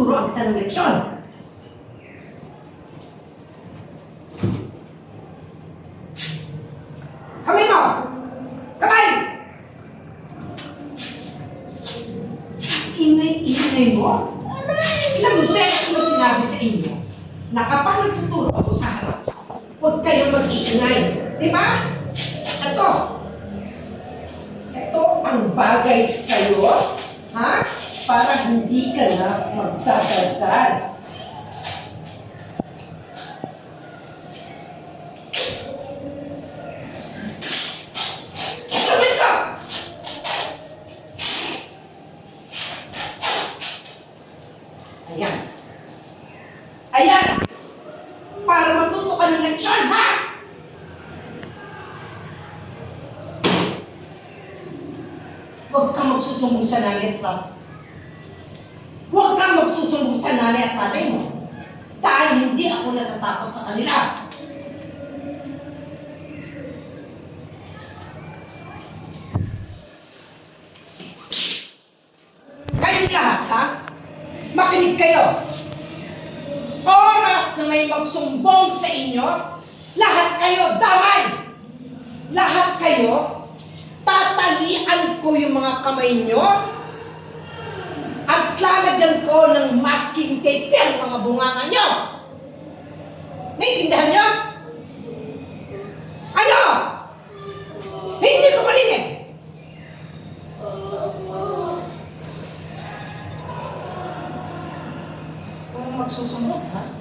tuturuan kita ng leksyon. Kamay mo! Kamay! Ingay mo? Ilang beses ko sinabi sa inyo na kapag nagtuturo ako sa harap, huwag kayong mag-iingay. Di ba? Ito ang bagay sa'yo, ha? Para hindi ka na magdadaldal. Sabihin ka! Ayan. Ayan! Para matuto ka ng leksyon, ha? Huwag kang magsusumbong sa nanay at tatay. Huwag kang magsusumbong sa nanay at tatay mo. Dahil hindi ako natatakot sa kanila. Kayong lahat, ha? Makinig kayo. Oras na may magsumbong sa inyo, lahat kayo damay. Lahat kayo, tatalian ko yung mga kamay nyo at lalagyan ko ng masking tape ang mga bunganga nyo. Naiintindihan nyo? Ano? Hindi ko marinig. Kung magsusumbong, ha?